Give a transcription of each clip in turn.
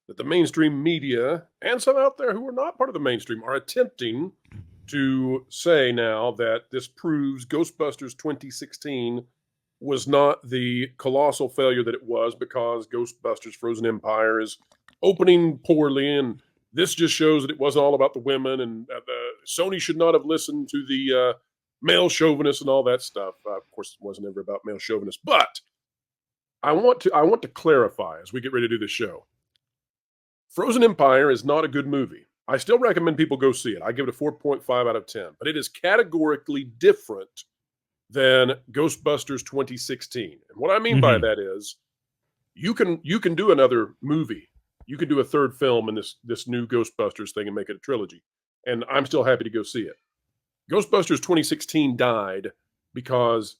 that the mainstream media and some out there who are not part of the mainstream are attempting to say now that this proves Ghostbusters 2016 was not the colossal failure that it was because Ghostbusters Frozen Empire is opening poorly, and this just shows that it wasn't all about the women, and Sony should not have listened to the male chauvinists and all that stuff. Of course, it wasn't ever about male chauvinists, but I want to clarify as we get ready to do this show. Frozen Empire is not a good movie. I still recommend people go see it. I give it a 4.5 out of 10, but it is categorically different than Ghostbusters 2016. And what I mean by that is you can do another movie. You can do a third film in this new Ghostbusters thing and make it a trilogy. And I'm still happy to go see it. Ghostbusters 2016 died because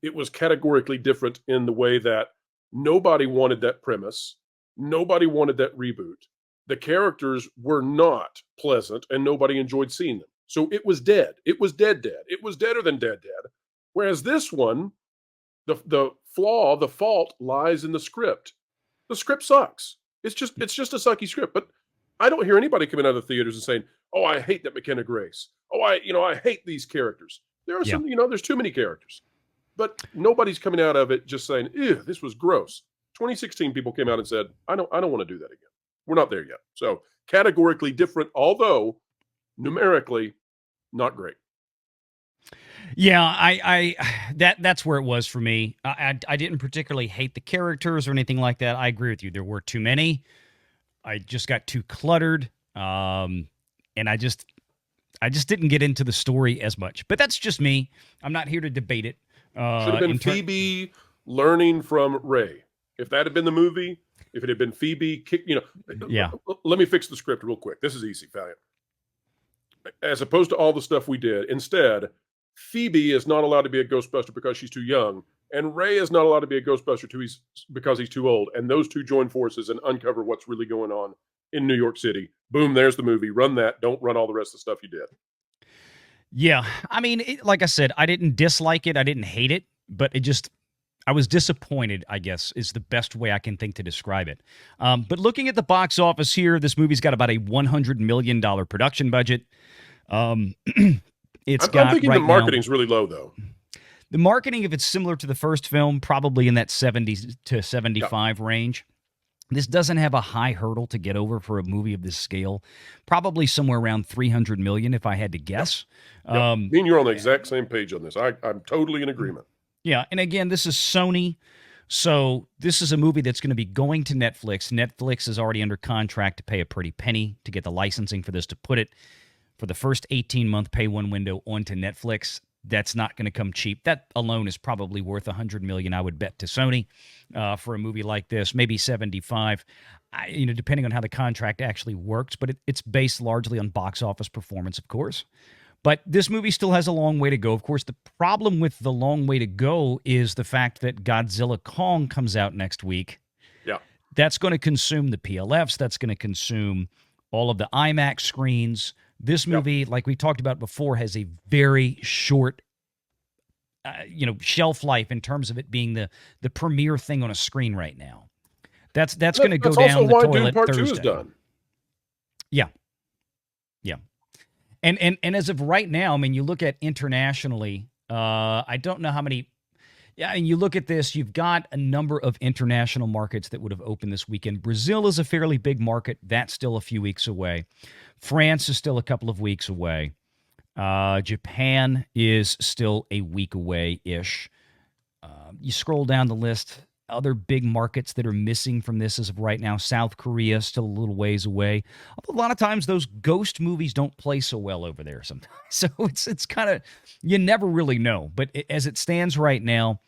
it was categorically different in the way that nobody wanted that premise. Nobody wanted that reboot. The characters were not pleasant and nobody enjoyed seeing them. So it was dead. It was dead. It was deader than dead. Whereas this one, the flaw, the fault lies in the script. The script sucks. It's just a sucky script. But I don't hear anybody coming out of the theaters and saying, "Oh, I hate that McKenna Grace. Oh, I hate these characters." There are some, there's too many characters. But nobody's coming out of it just saying, "Ew, this was gross." 2016 people came out and said, I don't want to do that again. We're not there yet. So categorically different, although numerically not great. Yeah, I that's where it was for me. I didn't particularly hate the characters or anything like that. I agree with you. There were too many. I just got too cluttered, and I just didn't get into the story as much. But that's just me. I'm not here to debate it. Should have been Phoebe learning from Ray. If that had been the movie, if it had been Phoebe, yeah. Let me fix the script real quick. This is easy, Valiant. As opposed to all the stuff we did, instead, Phoebe is not allowed to be a Ghostbuster because she's too young, and Ray is not allowed to be a Ghostbuster because he's too old. And those two join forces and uncover what's really going on in New York City. Boom, there's the movie. Run that. Don't run all the rest of the stuff you did. Yeah, I mean, like I said, I didn't dislike it. I didn't hate it, but I was disappointed, I guess, is the best way I can think to describe it. But looking at the box office here, this movie's got about a $100 million production budget. I'm thinking the marketing's really low, though. The marketing, if it's similar to the first film, probably in that 70 to 75 range. This doesn't have a high hurdle to get over for a movie of this scale. Probably somewhere around $300 million, if I had to guess. Yep. Me and you're on the exact same page on this. I'm totally in agreement. Yeah, and again, this is Sony, so this is a movie that's going to be going to Netflix. Netflix is already under contract to pay a pretty penny to get the licensing for this, to put it for the first 18-month pay-one window onto Netflix. That's not going to come cheap. That alone is probably worth $100 million, I would bet, to Sony for a movie like this, maybe 75, depending on how the contract actually works, but it's based largely on box office performance, of course. But this movie still has a long way to go. Of course, the problem with the long way to go is the fact that Godzilla Kong comes out next week. Yeah. That's going to consume the PLFs. That's going to consume all of the IMAX screens. This movie, like we talked about before, has a very short, shelf life in terms of it being the premier thing on a screen right now. That's going to go down the toilet Thursday. Part 2 is done. Yeah. Yeah. And as of right now, I mean, you look at internationally, I don't know how many. Yeah, and you look at this, you've got a number of international markets that would have opened this weekend. Brazil is a fairly big market. That's still a few weeks away. France is still a couple of weeks away. Japan is still a week away-ish. You scroll down the list, other big markets that are missing from this as of right now. South Korea still a little ways away. A lot of times those ghost movies don't play so well over there sometimes. So it's kind of, you never really know. But as it stands right now,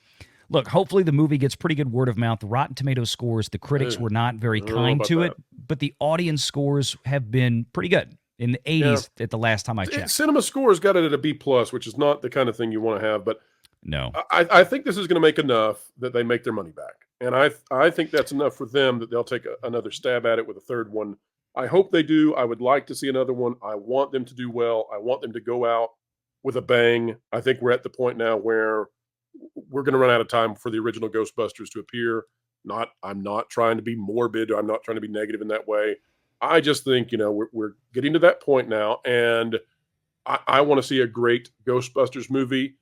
look, hopefully the movie gets pretty good word of mouth. The Rotten Tomatoes scores, the critics were not very kind to it, but the audience scores have been pretty good. In the 80s at the last time I checked. Cinema Scores got it at a B+, which is not the kind of thing you want to have, but no, I think this is going to make enough that they make their money back. And I think that's enough for them that they'll take another stab at it with a third one. I hope they do. I would like to see another one. I want them to do well. I want them to go out with a bang. I think we're at the point now where we're going to run out of time for the original Ghostbusters to appear. I'm not trying to be morbid. I'm not trying to be negative in that way. I just think, we're getting to that point now, and I want to see a great Ghostbusters movie.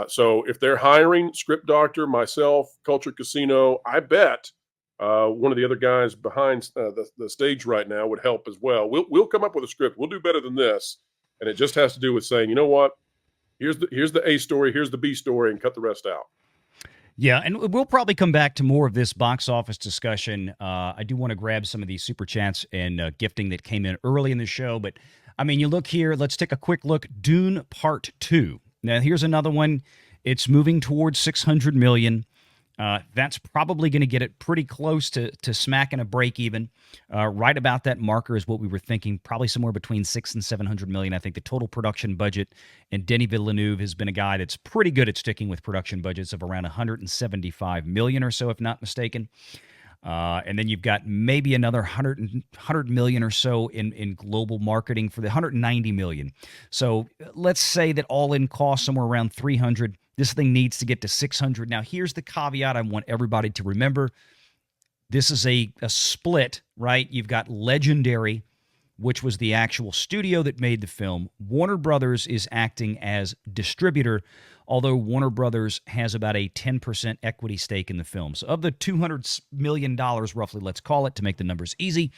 So if they're hiring script doctor, myself, Culture Casino, I bet one of the other guys behind the stage right now would help as well. We'll come up with a script. We'll do better than this, and it just has to do with saying, you know what? Here's the A story, here's the B story, and cut the rest out. Yeah, and we'll probably come back to more of this box office discussion. I do want to grab some of these super chats and gifting that came in early in the show, but I mean, you look here. Let's take a quick look. Dune Part 2. Now, here's another one. It's moving towards $600 million. That's probably going to get it pretty close to smacking a break even. Right about that marker is what we were thinking, probably somewhere between $600 and $700 million. I think the total production budget, and Denis Villeneuve has been a guy that's pretty good at sticking with production budgets of around $175 million or so, if not mistaken. And then you've got maybe another 100 million or so in global marketing for the 190 million. So let's say that all in costs somewhere around 300. This thing needs to get to 600. Now, here's the caveat I want everybody to remember. This is a split, right? You've got Legendary, which was the actual studio that made the film. Warner Brothers is acting as distributor, although Warner Brothers has about a 10% equity stake in the film. So of the $200 million, roughly, let's call it, to make the numbers easy,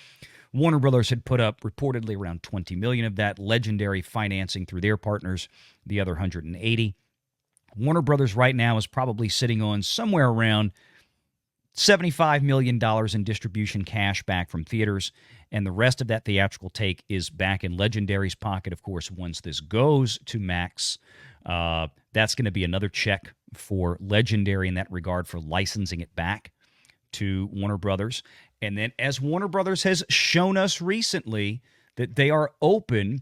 Warner Brothers had put up reportedly around $20 million of that. Legendary financing through their partners, the other 180. Warner Brothers right now is probably sitting on somewhere around $75 million in distribution cash back from theaters, and the rest of that theatrical take is back in Legendary's pocket. Of course, once this goes to Max, that's going to be another check for Legendary in that regard for licensing it back to Warner Brothers. And then, as Warner Brothers has shown us recently, that they are open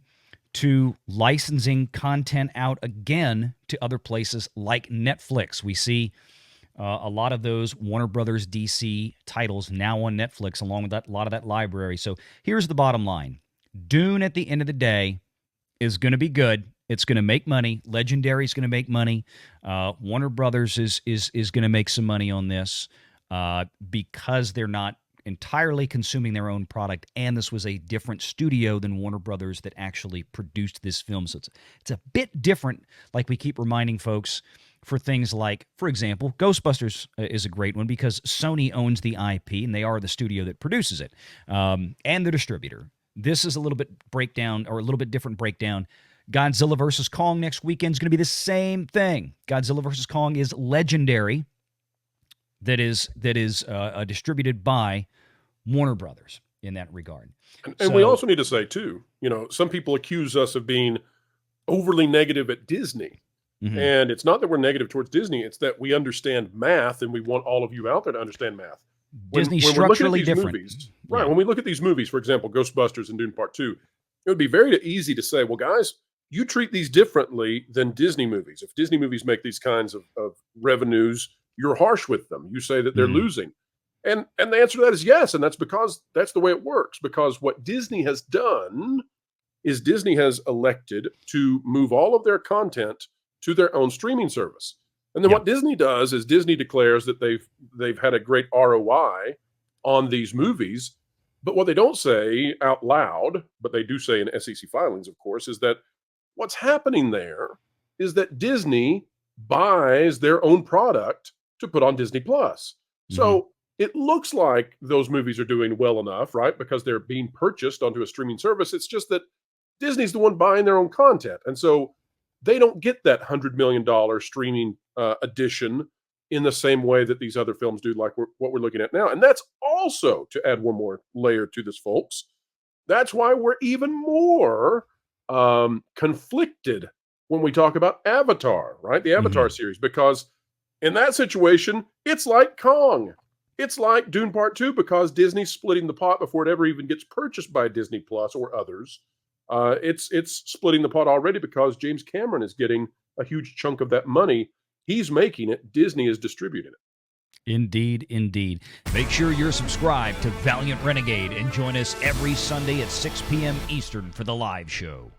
to licensing content out again to other places like Netflix. We see a lot of those Warner Brothers DC titles now on Netflix, along with a lot of that library. So here's the bottom line. Dune, at the end of the day, is going to be good. It's going to make money. Legendary is going to make money. Warner Brothers is going to make some money on this because they're not entirely consuming their own product, and this was a different studio than Warner Brothers that actually produced this film. So it's a bit different, like we keep reminding folks, for things like, for example, Ghostbusters is a great one because Sony owns the IP, and they are the studio that produces it, and the distributor. This is a little bit breakdown, or a little bit different breakdown. Godzilla vs. Kong next weekend is going to be the same thing. Godzilla vs. Kong is Legendary, that is distributed by Warner Brothers in that regard. And we also need to say, too, some people accuse us of being overly negative at Disney. Mm-hmm. And it's not that we're negative towards Disney. It's that we understand math, and we want all of you out there to understand math. Disney's structurally different. Movies, right. When we look at these movies, for example, Ghostbusters and Dune Part 2, it would be very easy to say, well, guys, you treat these differently than Disney movies. If Disney movies make these kinds of revenues, you're harsh with them. You say that they're losing. And the answer to that is yes, and that's because that's the way it works. Because what Disney has done is Disney has elected to move all of their content to their own streaming service. And then what Disney does is Disney declares that they've had a great ROI on these movies. But what they don't say out loud, but they do say in SEC filings, of course, is that what's happening there is that Disney buys their own product to put on Disney Plus. So it looks like those movies are doing well enough, right? Because they're being purchased onto a streaming service. It's just that Disney's the one buying their own content. And so they don't get that $100 million streaming edition in the same way that these other films do, like what we're looking at now. And that's also, to add one more layer to this, folks, that's why we're even more conflicted when we talk about Avatar, right? The Avatar series, because in that situation, it's like Kong. It's like Dune Part 2 because Disney's splitting the pot before it ever even gets purchased by Disney Plus or others. It's splitting the pot already because James Cameron is getting a huge chunk of that money. He's making it. Disney is distributing it. Indeed, indeed. Make sure you're subscribed to Valiant Renegade and join us every Sunday at 6 p.m. Eastern for the live show.